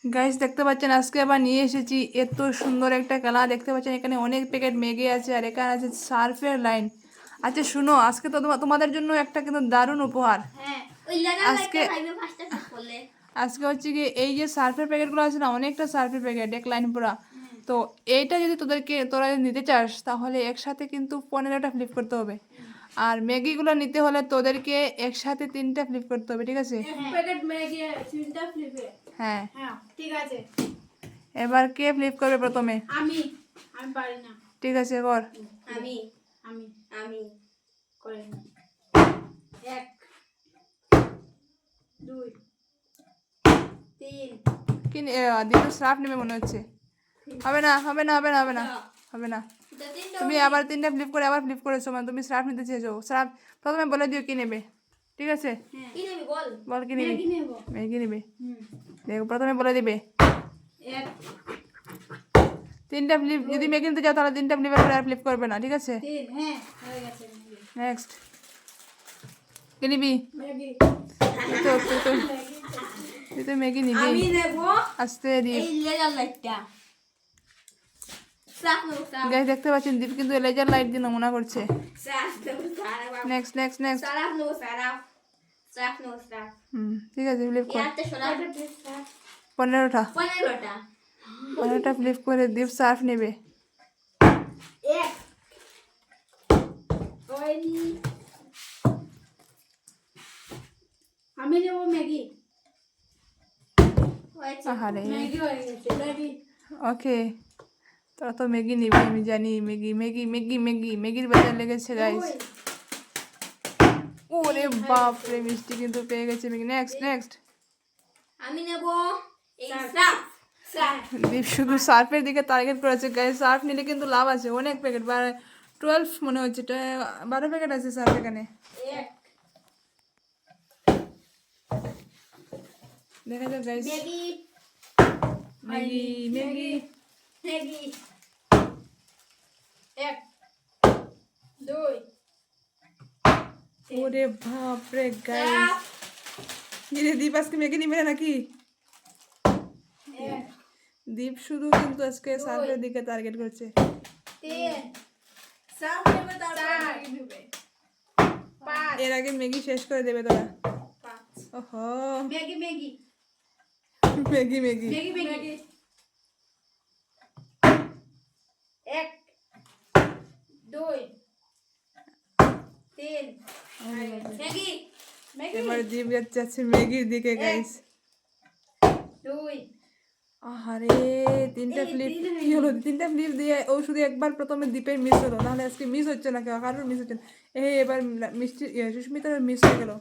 Guys দেখতে পাচ্ছেন আজকে আবার নিয়ে এসেছি এত সুন্দর একটা খেলা। দেখতে পাচ্ছেন এখানে অনেক প্যাকেট ম্যাগি আছে আর এখানে আছে সার্ফের লাইন। আচ্ছা শুনো, আজকে তো তোমাদের জন্য একটা কিন্তু দারুণ উপহার। আজকে আজকে হচ্ছে কি এই যে সার্ফের প্যাকেটগুলো আছে না, অনেকটা সার্ফের প্যাকেট এক লাইন পুরা। তো এইটা যদি তোরা যদি নিতে চাস তাহলে একসাথে কিন্তু 15টা ফ্লিপ করতে হবে। আর ম্যাগিগুলো নিতে হলে তোদেরকে একসাথে 3টা ফ্লিপ করতে হবে, ঠিক আছে? প্যাকেট ম্যাগি 3টা ফ্লিপে। হ্যাঁ হ্যাঁ ঠিক আছে। এবার কে ফ্লিপ করবে প্রথমে? আমি আমি পারি না। ঠিক আছে কর। আমি আমি আমি করে না। 1 2 3 কি দ্বিতীয় স্রাফ নেবে মনে হচ্ছে। হবে না হবে না হবে না হবে না হবে না। তুমি আবার 3টা ফ্লিপ করে আবার ফ্লিপ করেছো, মানে তুমি স্রাফ নিতে চেয়েছো। স্রাফ প্রথমে বলে দিও কি নেবে, ঠিক আছে? কি নেবে বল? বল কি নেবে? ম্যাগি নেব। ম্যাগি নেবে। দেখো প্রথমে বলে দিবে 1 3টা ফ্লিপ। যদি ম্যাগি নিতে চাও তাহলে 3টা ফ্লিপের পরে আর ফ্লিপ করবে না, ঠিক আছে? 3 হ্যাঁ হয়ে গেছে। নেক্সট কি নিবি? ম্যাগি তুই তো ম্যাগি নিবি। আমি নেব আস্তে দীপ। এই লেজার লাইটটা। সাফ নেব সাফ। গাইস দেখতে পাচ্ছেন দীপ কিন্তু লেজার লাইট দিয়ে নমুনা করছে। সাফ নেব সাফ। Next next next. সাফ নেব সাফ। সাফ নেব সাফ। ঠিক আছে ফ্লিপ কর। ইয়াতে সরাটা সাফ। 15টা 15টা 15টা ফ্লিপ করে দীপ সার্ফ নেবে। 1 ওইনি আমি নেব ম্যাগি। আহারে ম্যাগি হয়ে গেছে ম্যাগি। ওকে তোরা তো ম্যাগি নিবি আমি জানি। ম্যাগি ম্যাগি ম্যাগি ম্যাগি ম্যাগির বাজার লেগেছে গাইস। ওরে বাপ রে, মিষ্টি কিন্তু পেয়ে গেছে ম্যাগি। Next next. আমি নেব এই সাফ সাফ। দীপ শুধু সার্ফের দিকে টার্গেট করেছে গাইস। সার্ফ নিলে কিন্তু লাভ আছে, অনেক প্যাকেট 12 মনে হচ্ছে 12 প্যাকেট আছে সার্ফ এখানে। 1 দেখা যাক guys. Maggi Maggi Maggi Maggi 1 2 ওরে বাপ রে গাইস। দীপ আজকে ম্যাগি নিবে নাকি? 1 দীপ শুধু কিন্তু আজকে সার্ফের দিকে টার্গেট করছে। 3 সাফ নেবে তারপর ম্যাগি নেবে। 5 এর আগে ম্যাগি শেষ করে দেবে তোরা। 5 ওহো Maggi Maggi Maggi Maggi Maggi Maggi 1 2 3 Maggi Maggi এবার দীপ যাচ্ছে ম্যাগির দিকে গাইস। 2 আহারে 3টা ফ্লিপ। কি হলো 3টা ফ্লিপ দিয়ে ও শুধু একবার প্রথমে দীপের মিস হলো, নাহলে আজকে মিস হচ্ছে না, কারোর মিস হচ্ছে না। এবার মিষ্টি সুস্মিতার মিস হয়ে গেল।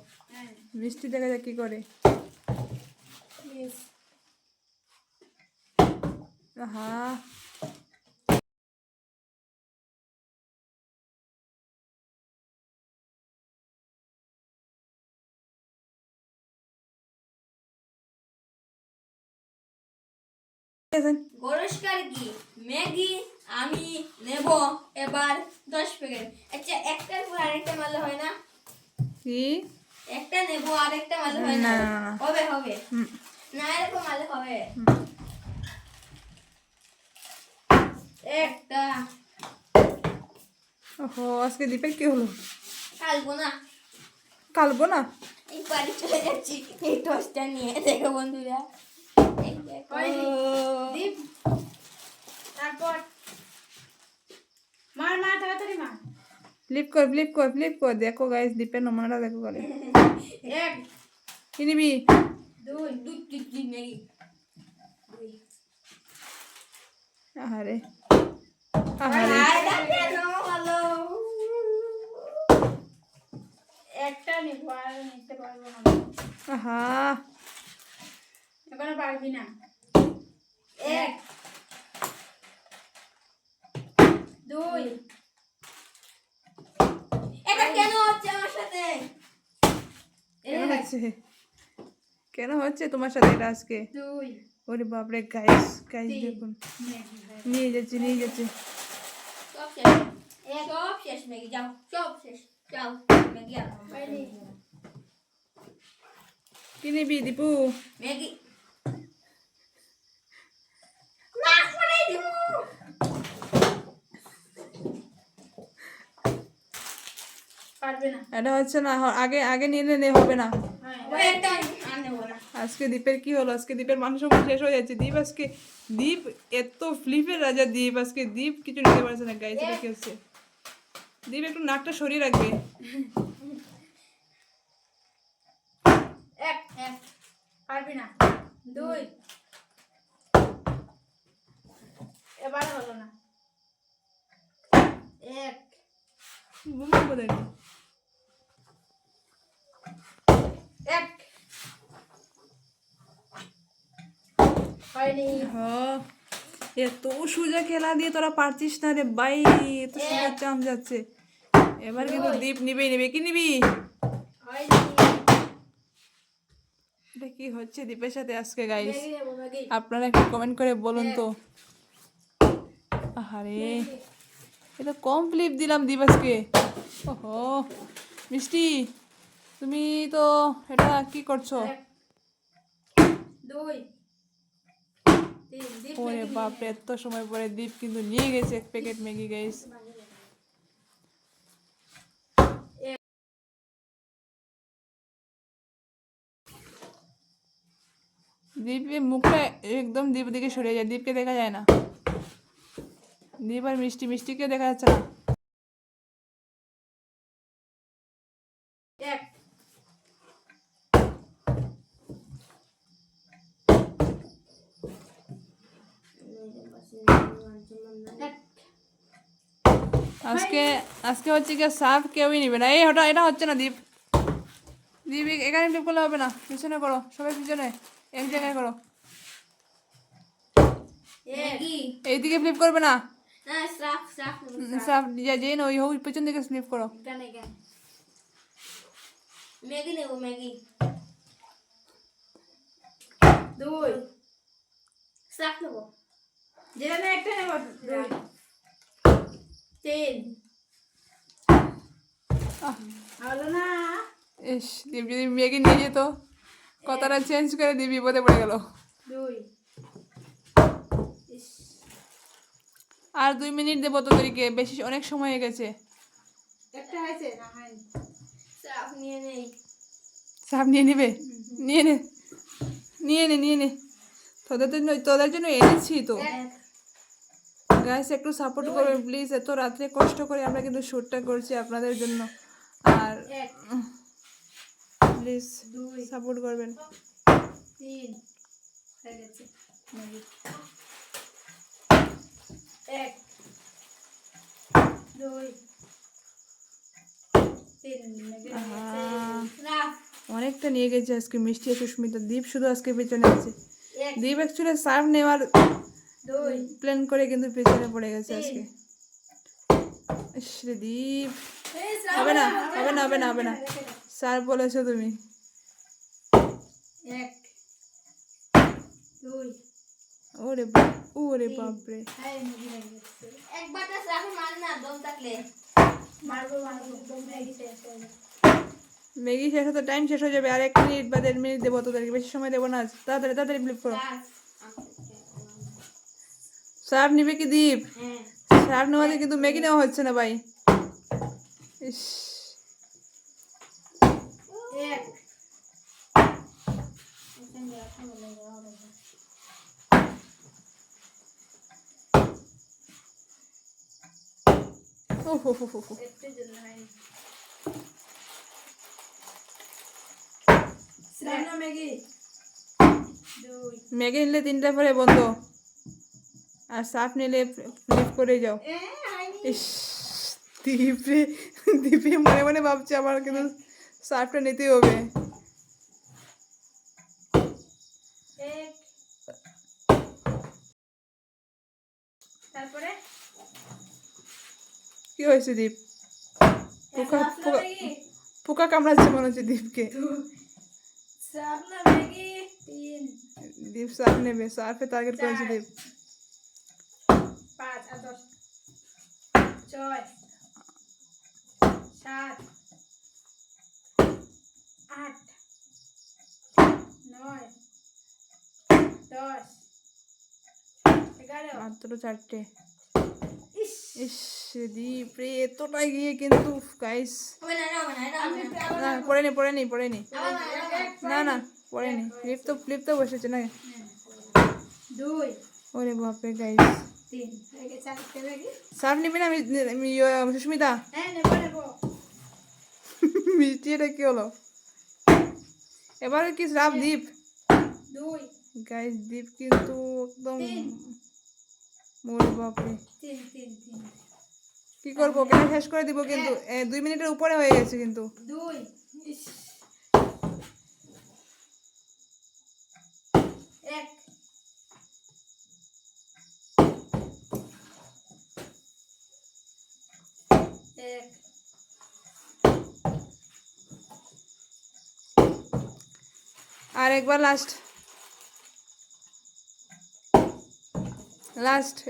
মিষ্টি দেখা যাক কি করে। Yes. আহা গরস্কার কি ম্যাগি আমি নেব এবার 10 প্যাকেট। আচ্ছা একটার পর আরেকটা মারলে হয় না? কি একটা নেব আরেকটা মারলে হয় না? হবে হবে না এরকম মারলে হবে। একটা ওহো আজকে দীপের কি হলো? কালবো না কালবো না। এই বাড়ি চলে যাচ্ছি এই টোস্টটা নিয়ে। দেখো বন্ধুরা এই দেখো দীপ তারপর মার মার তাড়াতাড়ি মার। ফ্লিপ কর ফ্লিপ কর ফ্লিপ কর। দেখো গাইস দীপের নমুনাটা দেখো করে। 1 কি নিবি? 2 2 ম্যাগি 2 আহারে আহারে একটা নিব আর নিতে পারবো না। আহা এখনো পারবি না। 1 2 এটা কেন হচ্ছে আমার সাথে? কেন হচ্ছে তোমার সাথে এটা আজকে? 2 ওরে বাপরে গাইস গাইস দেখুন নিয়ে যাচ্ছে সব শেষ। সব শেষ ম্যাগি যাও সব শেষ যাও ম্যাগি আর কি নিবি দীপু? ম্যাগি পারবে না। এটা হচ্ছে না, আগে আগে নিলে হবে না। হ্যাঁ এটা আর নেব না। আজকে দীপের কি হলো? আজকে দীপের মাংস শেষ হয়ে যাচ্ছে। দীপ এত ফ্লিপের রাজা দীপ, আজকে দীপ কিছু নিতে পারছে না। গাইস এটা কি হচ্ছে? দীপ একটু নাকটা সরিয়ে রাখবে। এক এক পারবি না। 2 এবার হলো না। 1 বুঝতে পারি। 1 হয়নি। হ্যাঁ, এত সোজা খেলা দিয়ে তোরা পারছিস না রে ভাই, এত সোজা চাম যাচ্ছে। এবার কিন্তু দীপ নিবে কি নিবি? হয়নি। এটা কি হচ্ছে দীপের সাথে আজকে গাইস? ম্যাগি নেব ম্যাগি। আপনারা একটু কমেন্ট করে বলুন তো। আরে এটা কম ফ্লিপ দিলাম দীপ আজকে। ওহো মিষ্টি, তুমি তো এটা কি করছো? 2 3 দীপ ওরে ম্যাগি বাপরে, এত সময় পরে দীপ কিন্তু নিয়ে গেছে এক প্যাকেট ম্যাগি গাইস। দীপের মুখটা একদম দীপ দিকে সরে যায়, দীপকে দেখা যায় না। দীপ আর মিষ্টিকে দেখা যাচ্ছে না। 1 আজকে আজকে হচ্ছে কি সাপ কেউই নিবে না। এই ওটা এটা হচ্ছে না দীপ। দীপ এখানে ফ্লিপ করলে হবে না, পিছনে করো, সবাই পিছনে এক জায়গায় করো। ম্যাগি এইদিকে ফ্লিপ করবে না, না স্রাফ সাপ যেই না ওই হোক পিছন দিকে ফ্লিপ করো। গানে গান ম্যাগি নেব ম্যাগি। 2 স্রাফ নেব। যেটা না একটা নেব। 2 3 হলো না। ইস, দীপ যদি ম্যাগি নিয়ে যেত, কথাটা চেঞ্জ করে দীপ বিপদে পড়ে গেল। 2 ইস আর 2 মিনিট দেবো তো তোদেরকে, বেশি অনেক সময় হয়ে গেছে। একটা হয়েছে না হয়নি। স্রাফ নিয়ে নেই। সাপ নিয়ে নিবে, নিয়ে নে নিয়ে নে। তোদের জন্য এনেছি তো। 1 গাইস একটু সাপোর্ট করবেন প্লিজ, এত রাত্রে কষ্ট করে আমরা কিন্তু শ্যুটটা করছি আপনাদের জন্য, আর 1 প্লিজ 2 সাপোর্ট করবেন। 3 হয়ে গেছে ম্যাগি। 1 2 3 ম্যাগি স্রাফ অনেকটা নিয়ে গেছে আজকে মিষ্টি আর সুস্মিতা। দীপ শুধু আজকে পেছনে আছে। 1 দীপ অ্যাকচুয়ালি সার্ভ নেওয়ার 2 প্ল্যান করে কিন্তু পেছনে পড়ে গেছে আজকে। ইস রে দীপ, হবে না হবে না, স্যার বলেছো তুমি। 1 2 ওরে বাপরে। হাই ম্যাগি হয়ে গেছে। একবার তো স্রাফ মার না দম থাকলে মারবো দম হয়ে গেছে। ম্যাগি শেষ হতে টাইম শেষ হয়ে যাবে, আর 1 মিনিট বা 1.5 মিনিট দেবো তোদেরকে, বেশি সময় দেবো না আজ। তাড়াতাড়ি ফ্লিপ করো। সার্ভ নিবে কি দীপ? হ্যাঁ সার্ভ নেওয়াতে কিন্তু ম্যাগি নেওয়া হচ্ছে না ভাই। ইস 1 ওহো একটু জন্য হয়নি। ম্যাগি 2 ম্যাগি নিলে 3টা পরে বন্ধ, আর সার্ভ নিলে ফ্লিপ করে যাও। হয়নি। ইস দীপে মনে মনে ভাবছে আমার কিন্তু সার্ভটা নিতেই হবে। 1 তারপরে কি হয়েছে দীপ? পোকা কামড়াচ্ছে মনে হচ্ছে দীপকে। স্রাফ না ম্যাগি 3 দীপ সার্ভ নেবে, সার্ভে টার্গেট করেছে দীপ। 5 আর 10 6 7 8 9 10 11 মাত্র 4টে। ইস ইস দীপ রে এতটাই গিয়ে কিন্তু গাইস হবে না, এটা হবে না, এটা হবে না। না পড়ে নি না না পড়ে নি ফ্লিপ তো বসেছে না 2 ওরে বাপরে গাইস 3 হয়ে গেছে, আরেকটা বাকি। সার্ফ নিবি না সুস্মিতা হ্যাঁ, নেবো নেবো। মিষ্টি এটা কি হলো এবার কি সার্ফ দীপ 2 গাইস দীপ কিন্তু একদম ওরে বাপরে 3 3 3 কি করবো কেন শেষ করে দিব কিন্তু 2 মিনিটের উপরে হয়ে গেছে কিন্তু 2 ইস 1 1 আর একবার লাস্ট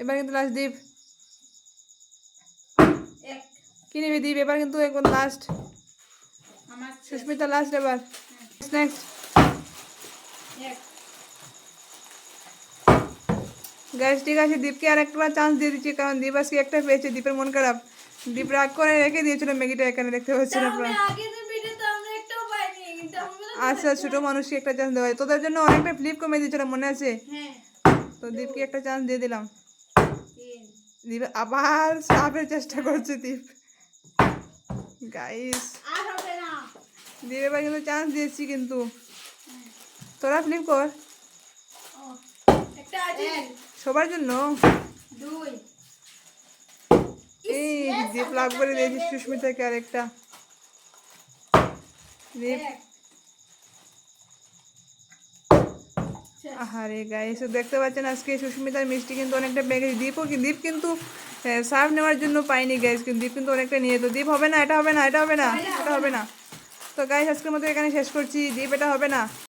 এবার কিন্তু লাস্ট দীপ 1 কি নিবি দীপ এবার কিন্তু একবার লাস্ট আমার সুস্মিতা লাস্ট এবার নেক্সট 1 গাইস ঠিক আছে দীপকে আর একটা চান্স দিয়ে দিচ্ছি কারণ দীপ আজকে একটা পেয়েছে দীপের মন খারাপ দীপ রাগ করে রেখে দিয়েছিল ম্যাগিটা এখানে দেখতে পাচ্ছেন আপনারা আগে তো ভিডিও তো আমরা একটাও পাইনি, কিন্তু আমরা আচ্ছা ছোট মানুষকে একটা চান্স দেওয়া হয় তোদের জন্য অনেকটা ফ্লিপ কমে দিয়েছিল মনে আছে হ্যাঁ তো দীপকে একটা চান্স দিয়ে দিলাম 3 দীপ আবার সাপের চেষ্টা করছে দীপ গাইস আর হবে না। দীপ এবার কিন্তু চান্স দিয়েছি কিন্তু তোরা ফ্লিপ কর ও একটা আছে সবার জন্য 2 এই দীপ লাভ করে দিয়েছি সুস্মিতাকে আরেকটা দীপ 1 আহারে গাইস দেখতে পাচ্ছেন আজকে সুস্মিতার মিষ্টি কিন্তু অনেকটা পেয়ে গেছে দীপ কিন্তু সার্ভ নেওয়ার জন্য পাইনি গাইস কিন্তু দীপ কিন্তু অনেকটা নিয়ে তো দীপ হবে না এটা হবে না এটা হবে না তো গাইস আজকের মতো এখানে শেষ করছি দীপ এটা হবে না